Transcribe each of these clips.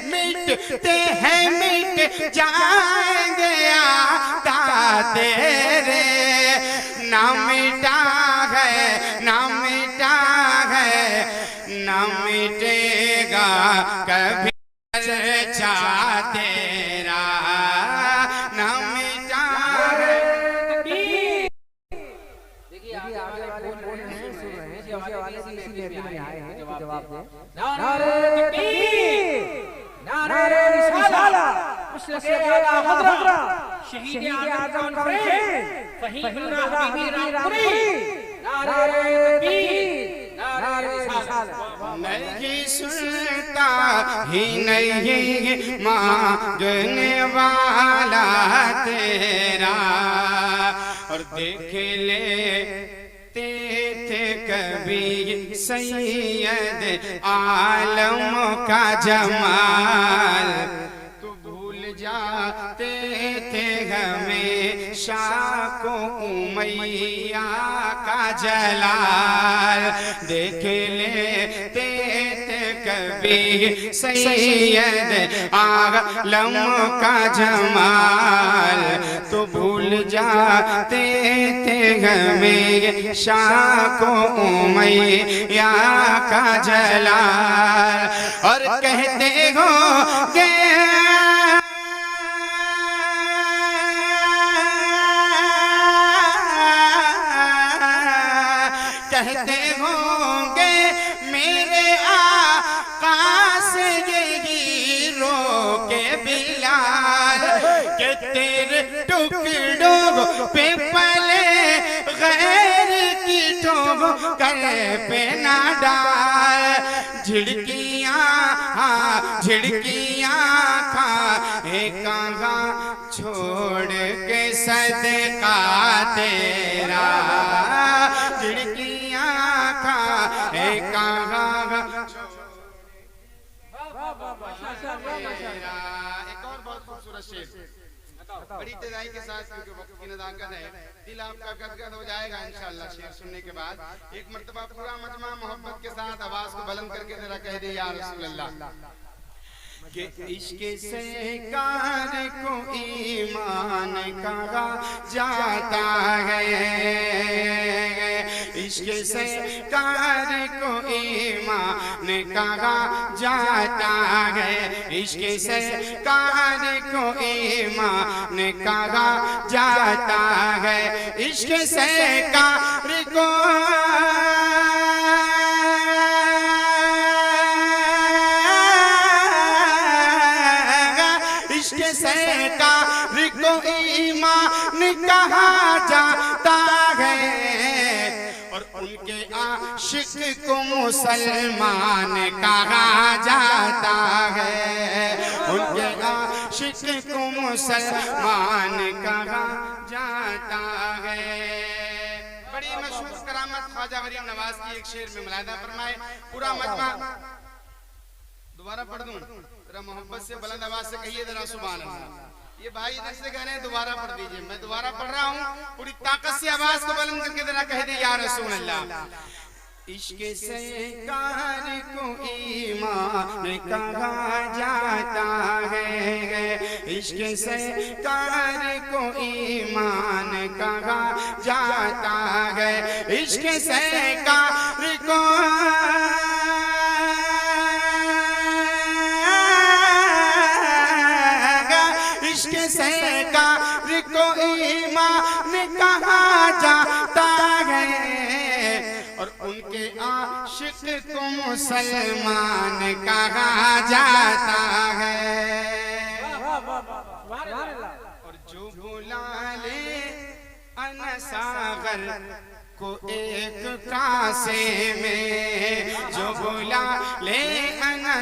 मिटते हैं मिट जाएंगे आता तेरे, ना मिटा है ना मिटा है ना मिटेगा कभी चर्चा तेरा, ना मिटा है। देखिए आगे बोल रहे हैं, सुन रहे हैं, वाले से इसी लेवल में आए हैं जवाब दे। नारे तकबीर, नारे रिसालत, शहीद आज़म कौन-से फहीमुल्लाह हबीबी रामपुरी, नारे तकबीर, नारे रिसालत। नहीं सुनता ही नहीं मांगने वाला तेरा, और देख ले कभी सैयद आलम का जमाल, तो भूल जाते थे हमेशा को उमैया का जलाल। देख लेते थे कभी सैयद आलम का जमाल, तो भूल जाते थे हमेशा को उमैया का जलाल। और कहते हो कि कहते होंगे मेरे आका से यही रोके बिलाल, कि तेरे टुकड़ों पे पले गैर की ठोकर पे ना डाल। झिड़कियाँ झिड़कियाँ खाए कहाँ छोड़ के सदका तेरा, झिड़कियाँ खाए कहाँ। एक और बहुत खूबसूरत शेर बड़ी तेज़ाई के साथ, क्योंकि वक्त की नज़ाकत है, दिल आपका गदगद हो जाएगा इंशाअल्लाह शेर सुनने के बाद। एक मर्तबा पूरा मजमा मोहब्बत के साथ आवाज को बुलंद करके जरा कह दे या रसूल अल्लाह, कि इश्क से कार को ईमान कहा जाता है, इश्क से कार को ईमान कहा जाता है, इश्क से कार को ईमान कहा जाता है, इश्क से कार को सरकार को ईमान कहा जाता है, और उनके आशिक को मुसलमान कहा जाता है, उनके आशिक को मुसलमान कहा जाता है। बड़ी मशहूर करामत ख्वाजा गरीब नवाज की एक शेर में मुलाहिदा फरमाए, पूरा मजमा दोबारा पढ़ दूं, जरा मोहब्बत से बुलंद आवाज से कहिए जरा सुभान अल्लाह। ये भाई इधर से कह रहे हैं दोबारा पढ़ दीजिए, मैं दोबारा पढ़ रहा हूँ, पूरी ताकत से आवाज को बुलंद करके जरा कह दे या रसूल अल्लाह। इश्क से कार को ईमान कहा जाता है, इश्क से कार को ईमान कहा जाता है, इश्क से कार को सरकार को ईमान कहा जाता है, और उनके आशिक को मुसलमान कहा जाता है। और जो बुला ले अनसागर को एक कासे में, जो बुला ले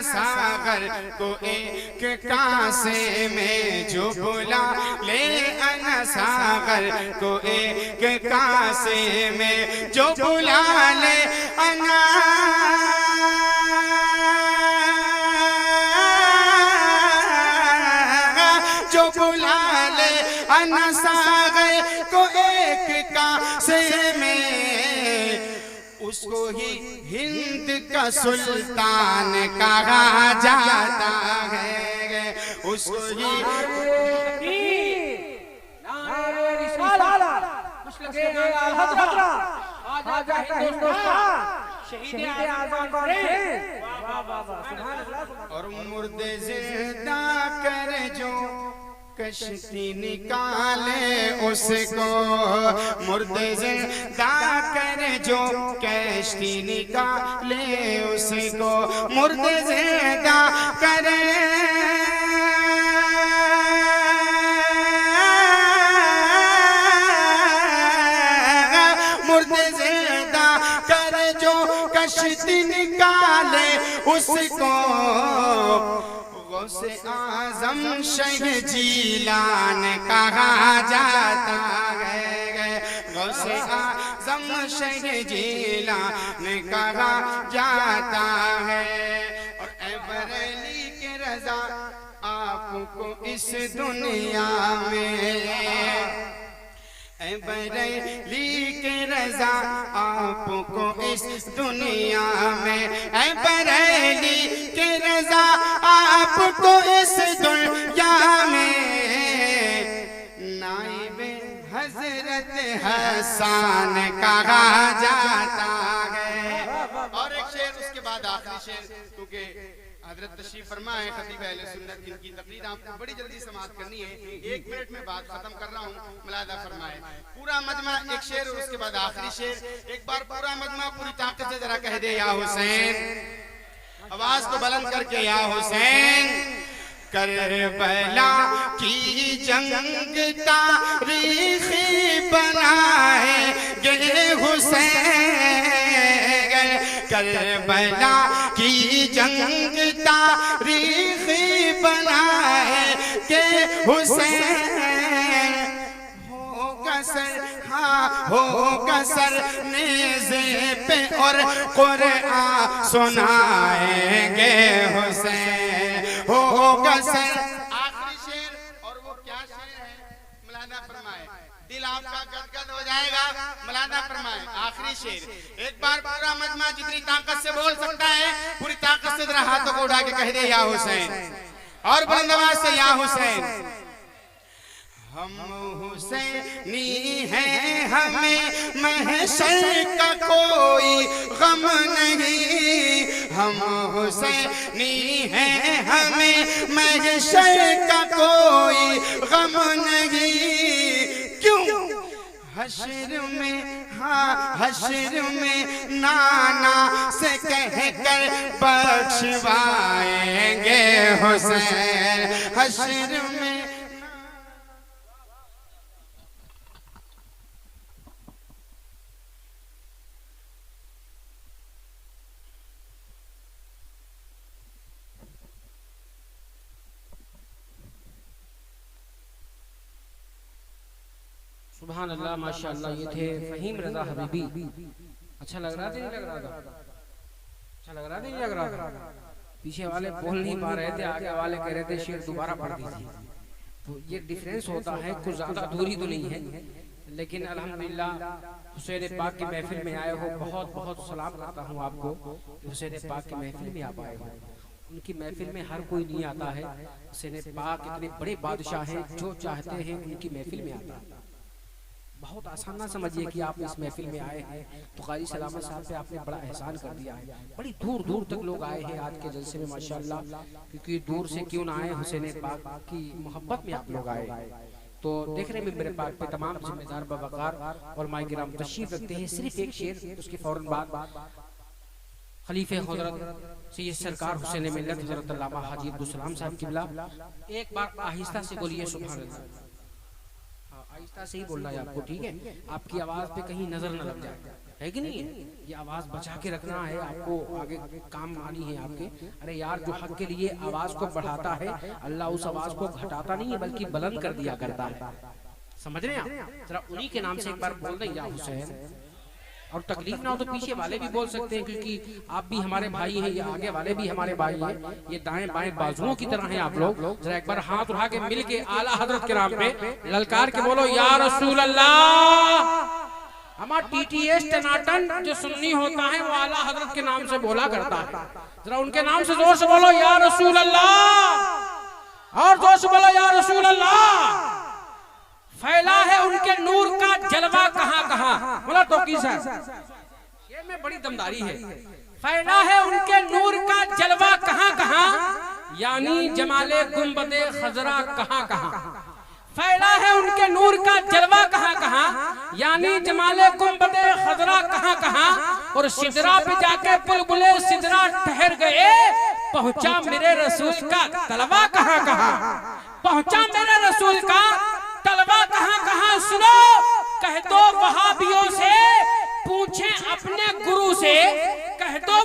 सागर को एक कासे में जो बुला ले, अना सागर को एक कासे में जो बुला ले, अना जो बुला ले, अना सागर को एक कासे में, उसको ही हिंद का सुल्तान कहा जाता है, उसको ही और मुर्दे जिंदा कर जो कश्ती निकाले उसको, मुर्दे जिंदा कर जो कश्ती निकाले उसको, मुर्दे जिंदा करे मुर्दे जिंदा कर जो कश्ती निकाले उसको, गौसे आजम शह जीलान कहा जाता है, गौसे आजम शह जीलान कहा जाता है। और ऐ बरेली के रजा आपको इस दुनिया में, ऐ बरेली के रजा आपको इस दुनिया में, ऐ बरेली के रजा आपको इस दुनिया में, नाइबे हजरत हसन कहा जाता है। और एक शेर उसके बाद आखिरी शेर, क्योंकि हजरत तशरीफ फरमा है खतीब अहले सुन्नत, इनकी तकरीर आपको बड़ी जल्दी समाप्त करनी है, 1 मिनट में बात खत्म कर रहा हूँ, मुलादा फरमाए। पूरा मजमा एक शेर और उसके बाद आखिरी शेर, एक बार पूरा मजमा पूरी ताकत से जरा कह दे या हुसैन, आवाज को बुलंद करके या हुसैन। करबला की जंग तारीखी बनाए गे हुसैन, करबला की जंग तारीखी बनाए गे हुसैन, होगा सर हाँ होगा सर नेज़े पे और कुरान सुनाएंगे हुसैन, होगा सर। आखिरी शेर, और वो क्या शेर है, मुलादा फरमाए, दिल आपका गदगद हो जाएगा, मुलादा फरमाए। आखिरी शेर एक बार पूरा मजमा जितनी ताकत से बोल सकता है पूरी ताकत से जरा हाथों को उठा के कह दे या हुसैन, और बुलंद आवाज से या हुसैन। हम हुसैनी हैं, हमें महशर का कोई गम नहीं, हम हुसैनी हैं, हमें महशर का कोई गम नहीं, क्यों हश्र में हाँ हश्र में नाना से कहकर बख्शवाएंगे हुसैन, हश्र में। सुभान अल्लाह माशाअल्लाह। ये थे फहीम रजा हबीबी। अच्छा लग रहा था नहीं लग रहा था? अच्छा लग रहा था नहीं लग रहा था? पीछे वाले बोल नहीं पा रहे थे, आगे वाले कह रहे थे शेर दोबारा पढ़ दीजिए। तो ये डिफरेंस होता है, कुछ ज्यादा दूरी तो नहीं है, लेकिन अल्हम्दुलिल्लाह हुसैन पाक की महफिल में आए हो, बहुत बहुत सलाम करता हूँ आपको कि हुसैन पाक की महफिल में आप आए हो। उनकी महफिल में हर कोई नहीं आता है। हुसैन पाक इतने बड़े बादशाह हैं, जो चाहते हैं उनकी महफिल में आता है। बहुत आसान ना समझिए कि आप इस महफिल में आए हैं तो क़ाज़ी सलामत साहब पे आपने बड़ा एहसान कर दिया है। बड़ी दूर दूर तक लोग आए हैं आज के जलसे में माशाअल्लाह, क्योंकि दूर से क्यों ना आए, हुसैन पाक की मोहब्बत में आप लोग आए। तो देख रहे हैं मेरे पाक पे तमाम जिम्मेदार बवकार और माइग्राम तशरीफ रखते हैं। सिर्फ एक शेर, उसके फौरन बाद खलीफे हज़रत सैयद सरकार हुसैन मिल्लत हज़रत अल्लामा हाजी अब्दुल सलाम साहब किबला, एक बार आहिस्ता से बोलिए सुभान अल्लाह। आहिस्ता से ही बोलना है आपको, ठीक है? आपकी आवाज पे कहीं नजर न लग जाए। है कि नहीं है? ये आवाज बचा के रखना है आपको, आगे काम आनी है आपके। अरे यार, जो हक के लिए आवाज को बढ़ाता है, अल्लाह उस आवाज को घटाता नहीं है बल्कि बुलंद कर दिया करता है। समझ रहे हैं आप? जरा उन्हीं के नाम से एक बार बोल दें या हुसैन। और तकलीफ ना हो तो पीछे वाले भी बोल सकते हैं, क्योंकि आप भी हमारे भाई हैं, ये आगे वाले भी हमारे भाई हैं, ये दाएं बाएं बाजुओं की तरह हैं आप लोग। जरा एक बार हाथ उठा के मिल के आला हजरत के नाम पे ललकार के बोलो या रसूल अल्लाह। हमारा टीटीएस टनाटन जो सुन्नी होता है वो आला हजरत के नाम से बोला करता है। जरा उनके नाम से जोर से बोलो या रसूल अल्लाह, और जोर से बोलो या रसूल अल्लाह। फैला है उनके नूर का जलवा कहां कहां, बोला तो किसा ये में बड़ी दमदारी है। फैला है उनके नूर का जलवा कहां कहां, यानी जमाले गुंबदे खजरा कहां कहां। फैला है उनके नूर का जलवा कहां कहां, यानी जमाले गुंबदे खजरा कहां कहां। और सिदरा पे जाके बुलबुले सिदरा ठहर गए, पहुंचा मेरे रसूल का तलवा कहां कहां। पहुंचा मेरे रसूल का तलवा कहां कहां। सुनो, कह दो वहाबियों से पूछे अपने गुरु से, कह दो